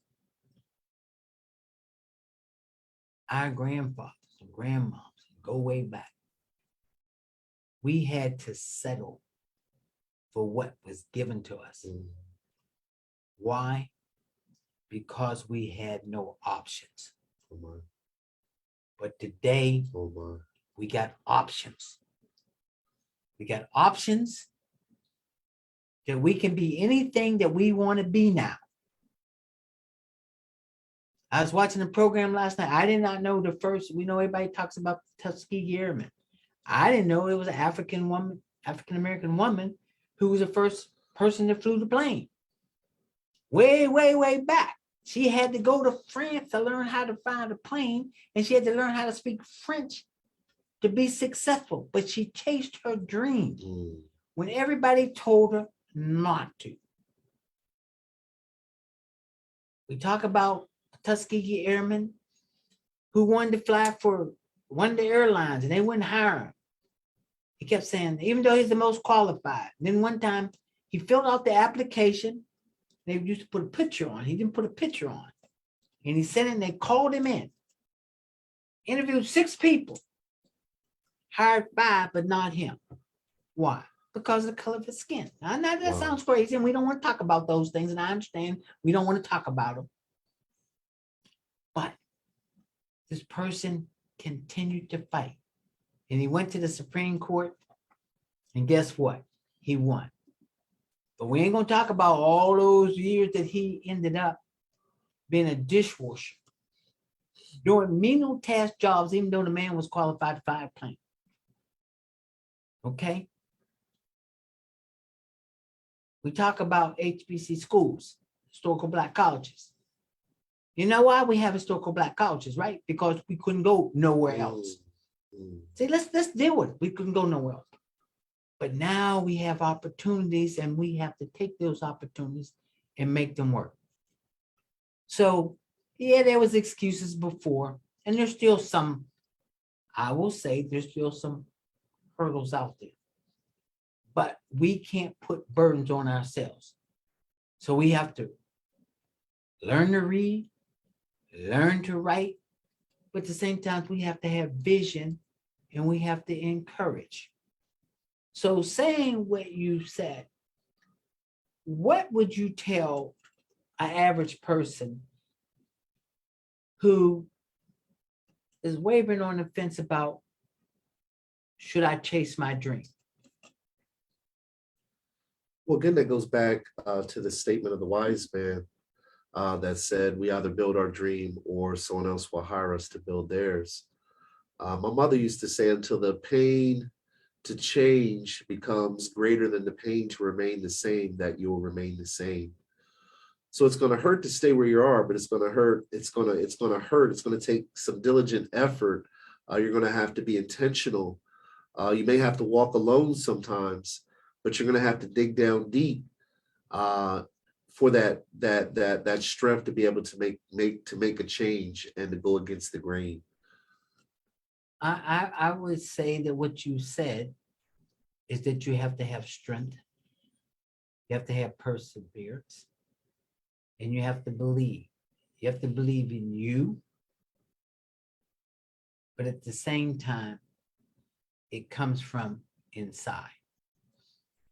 our grandfathers and grandmoms, go way back. We had to settle for what was given to us. Mm. Why? Because we had no options. Oh my. But today, Oh my. we got options. We got options that we can be anything that we want to be now. I was watching a program last night. I did not know the first, we know everybody talks about the Tuskegee Airmen. I didn't know it was an African-American woman who was the first person that flew the plane. Way, way, way back. She had to go to France to learn how to fly the plane, and she had to learn how to speak French to be successful. But she chased her dream when everybody told her not to. We talk about Tuskegee Airmen who wanted to fly for one of the airlines, and they wouldn't hire him. He kept saying, even though he's the most qualified. And then one time he filled out the application. They used to put a picture on. He didn't put a picture on. And he sent it, and they called him in. Interviewed 6 people. Hired 5, but not him. Why? Because of the color of his skin. Now that sounds crazy, and we don't want to talk about those things, and I understand we don't want to talk about them. But this person continued to fight. And he went to the Supreme Court, and guess what? He won. But we ain't going to talk about all those years that he ended up being a dishwasher, doing menial task jobs, even though the man was qualified to fly a plane. Okay. We talk about HBC schools, historical Black colleges. You know why we have historical Black colleges, right? Because we couldn't go nowhere else. See, let's deal with it. We couldn't go nowhere else. But now we have opportunities and we have to take those opportunities and make them work. So yeah, there was excuses before, and there's still some, I will say there's still some hurdles out there. But we can't put burdens on ourselves. So we have to learn to read, learn to write, but at the same time, we have to have vision and we have to encourage. So saying what you said, what would you tell an average person who is wavering on the fence about, should I chase my dream? Well, again, that goes back to the statement of the wise man that said, we either build our dream or someone else will hire us to build theirs. My mother used to say, until the pain to change becomes greater than the pain to remain the same, that you'll remain the same. So it's going to hurt to stay where you are, but it's going to hurt. It's going to hurt. It's going to take some diligent effort. You're going to have to be intentional. You may have to walk alone sometimes, but you're going to have to dig down deep for that strength to be able to make a change and to go against the grain. I would say that what you said is that you have to have strength, you have to have perseverance, and you have to believe. You have to believe in you, but at the same time, it comes from inside.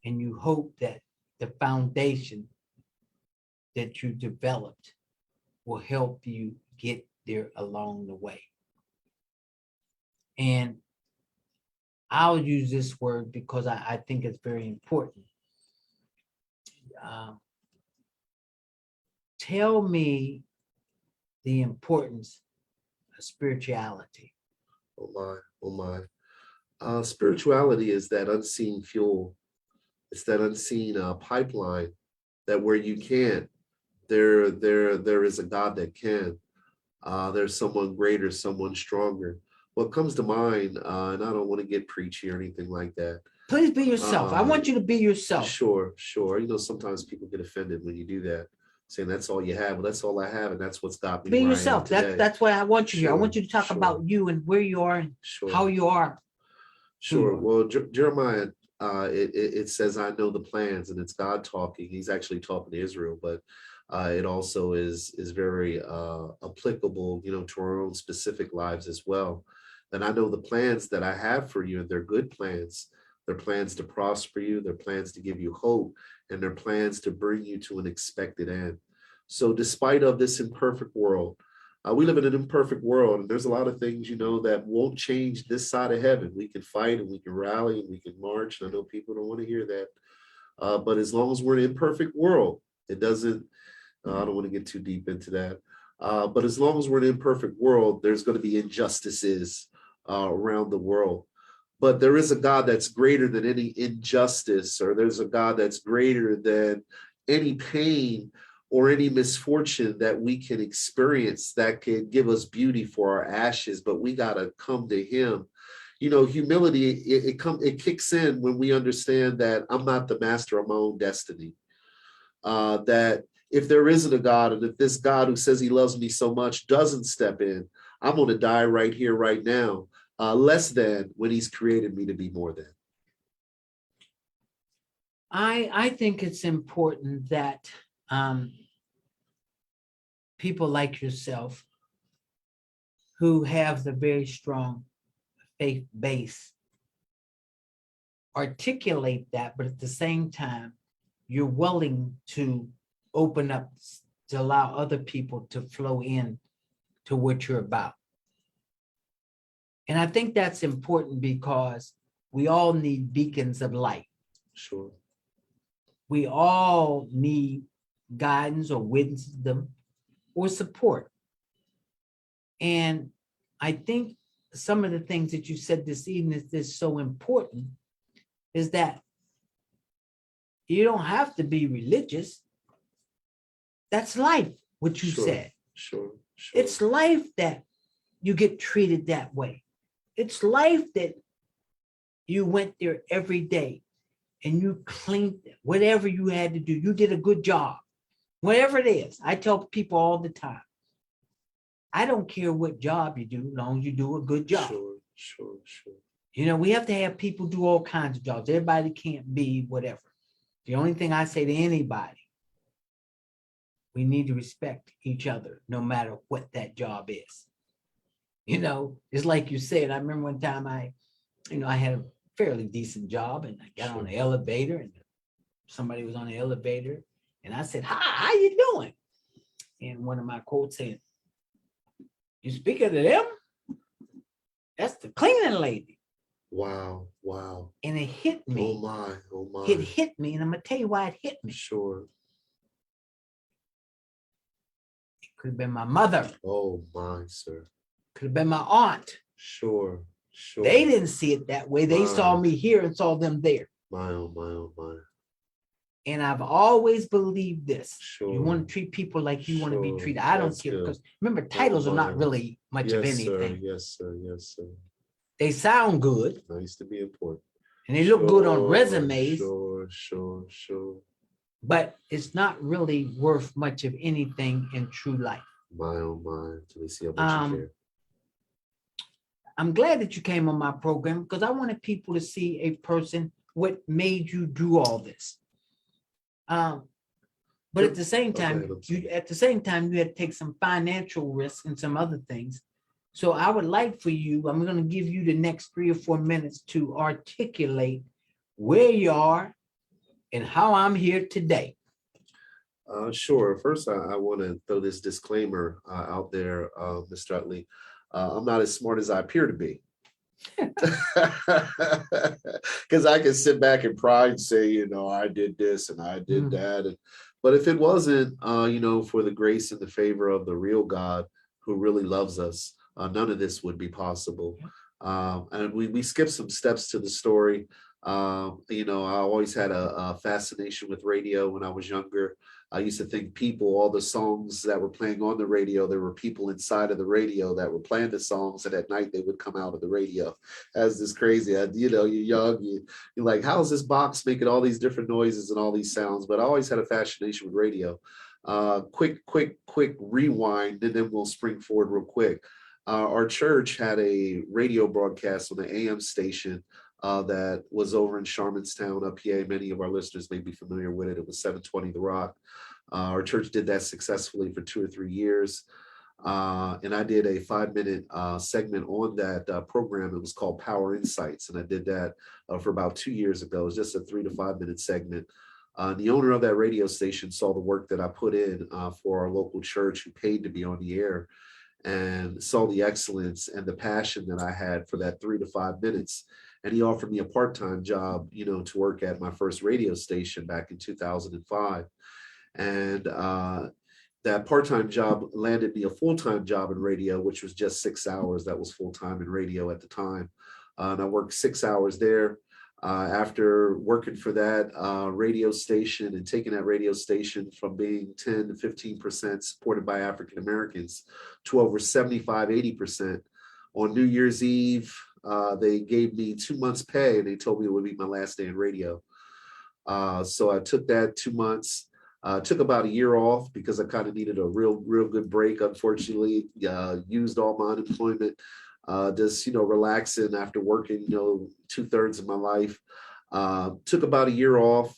And you hope that the foundation that you developed will help you get there along the way. And I'll use this word because I think it's very important. Tell me the importance of spirituality. Oh my. Spirituality is that unseen fuel. It's that unseen pipeline that where you can't, there is a God that can. There's someone greater, someone stronger. What comes to mind, and I don't want to get preachy or anything like that. Please be yourself. I want you to be yourself. Sure. You know, sometimes people get offended when you do that, saying that's all you have. Well, that's all I have, and that's what's got me. Be yourself. That's what I want you to do. I want you to talk about you and where you are and how you are. Sure. Well, Jeremiah, it says, I know the plans, and it's God talking. He's actually talking to Israel, but it also is very applicable, you know, to our own specific lives as well. And I know the plans that I have for you, and they're good plans. They're plans to prosper you. They're plans to give you hope, and they're plans to bring you to an expected end. So despite of this imperfect world, we live in an imperfect world, and there's a lot of things, you know, that won't change this side of heaven. We can fight and we can rally and we can march. And I know people don't want to hear that. But as long as we're in an imperfect world, it doesn't, I don't want to get too deep into that. But as long as we're in an imperfect world, there's going to be injustices around the world. But there is a God that's greater than any injustice, or there's a God that's greater than any pain or any misfortune that we can experience that could give us beauty for our ashes. But we got to come to him. You know, humility, it kicks in when we understand that I'm not the master of my own destiny. That if there isn't a God, and if this God who says he loves me so much doesn't step in, I'm going to die right here, right now, less than when he's created me to be more than. I think it's important that people like yourself who have the very strong faith base articulate that, but at the same time, you're willing to open up to allow other people to flow in to what you're about. And I think that's important because we all need beacons of light. Sure. We all need guidance or wisdom or support. And I think some of the things that you said this evening is so important is that you don't have to be religious. That's life, what you Sure. said. Sure. It's life that you get treated that way. It's life that you went there every day and you cleaned whatever you had to do. You did a good job, whatever it is. I tell people all the time, I don't care what job you do, as long as you do a good job. Sure. You know, we have to have people do all kinds of jobs. Everybody can't be whatever. The only thing I say to anybody, we need to respect each other, no matter what that job is. You know, it's like you said, I remember one time I had a fairly decent job and I got on the elevator and somebody was on the elevator and I said, "Hi, how you doing?" And one of my quotes said, "You speaking to them? That's the cleaning lady." Wow. And it hit me. Oh my. It hit me, and I'm gonna tell you why it hit me. Sure. It could have been my mother. Oh my, sir. Could have been my aunt. Sure. They didn't see it that way. They saw me here and saw them there. My. And I've always believed this. Sure. You want to treat people like you want to be Sure. treated. I don't That's care good. because remember, titles are not really much of anything. Yes, sir. They sound good Nice to be important. and they look good on Sure, resumes, Sure. but it's not really worth much of anything in true life. My, oh my. Do we see how much you care? I'm glad that you came on my program because I wanted people to see a person, what made you do all this. But at the same time, you had to take some financial risks and some other things. So I would like for you, I'm going to give you the next 3 or 4 minutes to articulate where you are and how I'm here today. Sure. First, I want to throw this disclaimer out there, Mr. Utley. I'm not as smart as I appear to be. Because I can sit back and pride and say, I did this and I did that. But if it wasn't, for the grace and the favor of the real God who really loves us, none of this would be possible. And we skipped some steps to the story. I always had a fascination with radio when I was younger. I used to think all the songs that were playing on the radio, there were people inside of the radio that were playing the songs, and at night they would come out of the radio. That's just crazy. You're young, you're like, how is this box making all these different noises and all these sounds? But I always had a fascination with radio. Quick rewind, and then we'll spring forward real quick. Our church had a radio broadcast on the AM station that was over in Sharmanstown, PA. Many of our listeners may be familiar with it. It was 720 The Rock. Our church did that successfully for 2 or 3 years. And I did a 5-minute segment on that program. It was called Power Insights. And I did that for about 2 years ago. It was just a 3 to 5 minute segment. The owner of that radio station saw the work that I put in for our local church, who paid to be on the air, and saw the excellence and the passion that I had for that 3 to 5 minutes. And he offered me a part-time job, to work at my first radio station back in 2005. And that part-time job landed me a full-time job in radio, which was just 6 hours. That was full-time in radio at the time. And I worked 6 hours there. After working for that radio station and taking that radio station from being 10 to 15% supported by African Americans to over 75, 80%, on New Year's Eve, they gave me 2 months pay and they told me it would be my last day in radio. So I took that 2 months, took about a year off because I kind of needed a real good break. Unfortunately, used all my unemployment, just, relaxing after working, 2/3 of my life. Took about a year off.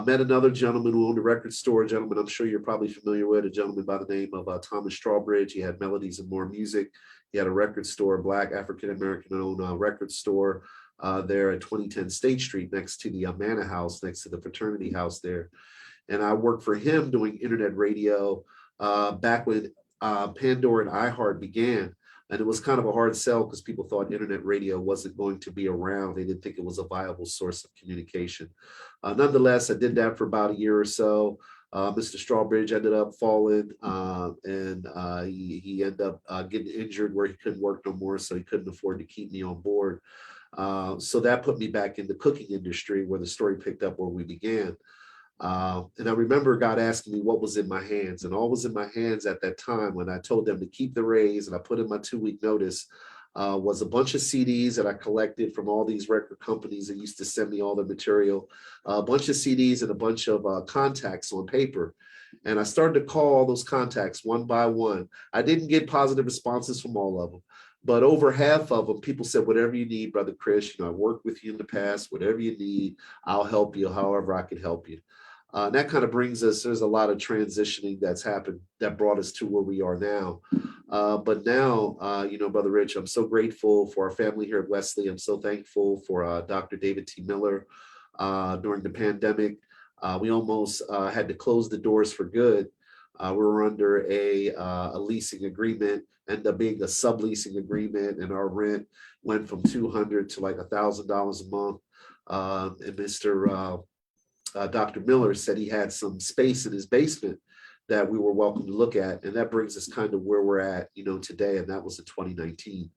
Met another gentleman who owned a record store, a gentleman I'm sure you're probably familiar with, a gentleman by the name of Thomas Strawbridge. He had Melodies and More Music. He had a record store, a Black African-American owned record store there at 2010 State Street, next to the Manor House, next to the fraternity house there. And I worked for him doing internet radio back when Pandora and iHeart began. And it was kind of a hard sell because people thought internet radio wasn't going to be around. They didn't think it was a viable source of communication. Nonetheless, I did that for about a year or so. Mr. Strawbridge ended up falling and he ended up getting injured where he couldn't work no more, so he couldn't afford to keep me on board. So that put me back in the cooking industry where the story picked up where we began. And I remember God asking me what was in my hands, and all was in my hands at that time when I told them to keep the raise and I put in my 2-week notice was a bunch of CDs that I collected from all these record companies that used to send me all the material, a bunch of CDs and a bunch of contacts on paper. And I started to call all those contacts one by one. I didn't get positive responses from all of them, but over half of them, people said, whatever you need, Brother Chris, I worked with you in the past, whatever you need, I'll help you however I can help you. And that kind of brings us, there's a lot of transitioning that's happened that brought us to where we are now. But now, Brother Rich, I'm so grateful for our family here at Wesley. I'm so thankful for Dr. David T. Miller during the pandemic. We almost had to close the doors for good. We were under a leasing agreement, ended up being a subleasing agreement, and our rent went from $200 to like $1,000 a month. And Mr. Dr. Miller said he had some space in his basement that we were welcome to look at. And that brings us kind of where we're at, today. And that was in 2019.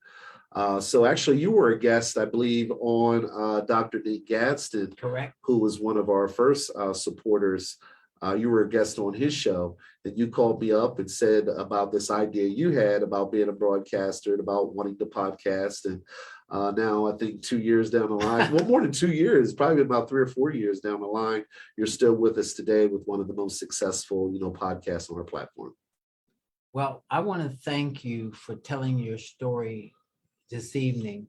So actually you were a guest, I believe, on Dr. Nate Gadsden, Correct. who was one of our first supporters. You were a guest on his show, and you called me up and said about this idea you had about being a broadcaster and about wanting to podcast. And now I think 2 years down the line, well, more than 2 years, probably about 3 or 4 years down the line, you're still with us today with one of the most successful, podcasts on our platform. Well, I want to thank you for telling your story this evening.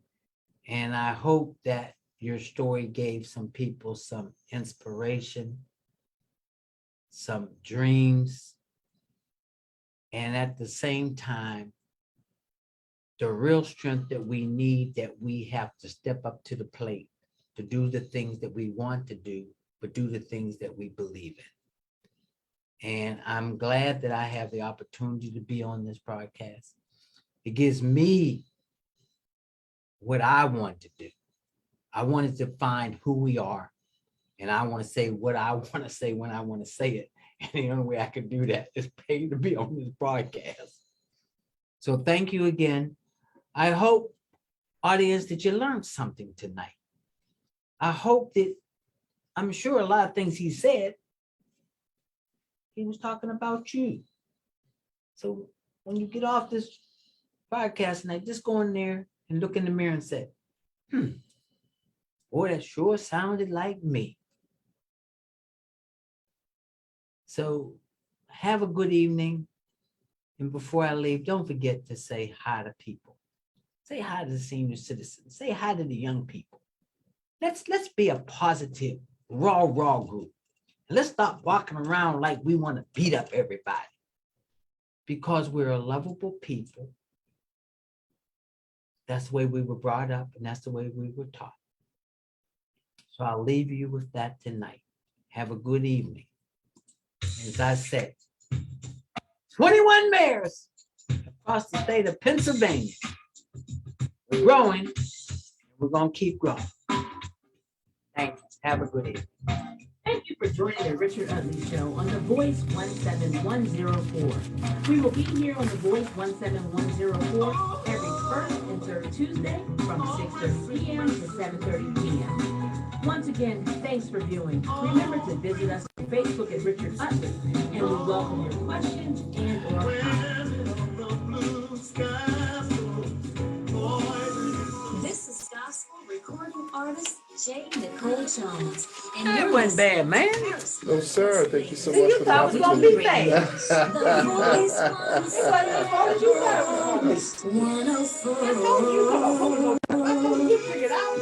And I hope that your story gave some people some inspiration, some dreams, and at the same time, the real strength that we need, that we have to step up to the plate to do the things that we want to do, but do the things that we believe in. And I'm glad that I have the opportunity to be on this broadcast. It gives me what I want to do. I wanted to find who we are, and I want to say what I want to say when I want to say it. And the only way I can do that is pay to be on this broadcast. So thank you again. I hope, audience, that you learned something tonight. I hope that, I'm sure a lot of things he said, he was talking about you. So when you get off this podcast tonight, just go in there and look in the mirror and say, boy, that sure sounded like me. So have a good evening. And before I leave, don't forget to say hi to people. Say hi to the senior citizens. Say hi to the young people. Let's be a positive, raw group. And let's stop walking around like we want to beat up everybody, because we're a lovable people. That's the way we were brought up, and that's the way we were taught. So I'll leave you with that tonight. Have a good evening. As I said, 21 mayors across the state of Pennsylvania. We're growing, and we're going to keep growing. Thank you. Have a good evening. Thank you for joining the Richard Utley Show on The Voice 17104. We will be here on The Voice 17104 every first and third Tuesday from 6:30 p.m. to 7:30 p.m. Once again, thanks for viewing. Remember to visit us on Facebook at Richard Utley, and we welcome your questions and or comments. This is gospel recording artist J. Nicole Jones. And That wasn't bad, man. No, sir. Thank you so much You for thought it was going to be bad. The Voice 104. I told you, come on, you figured it out.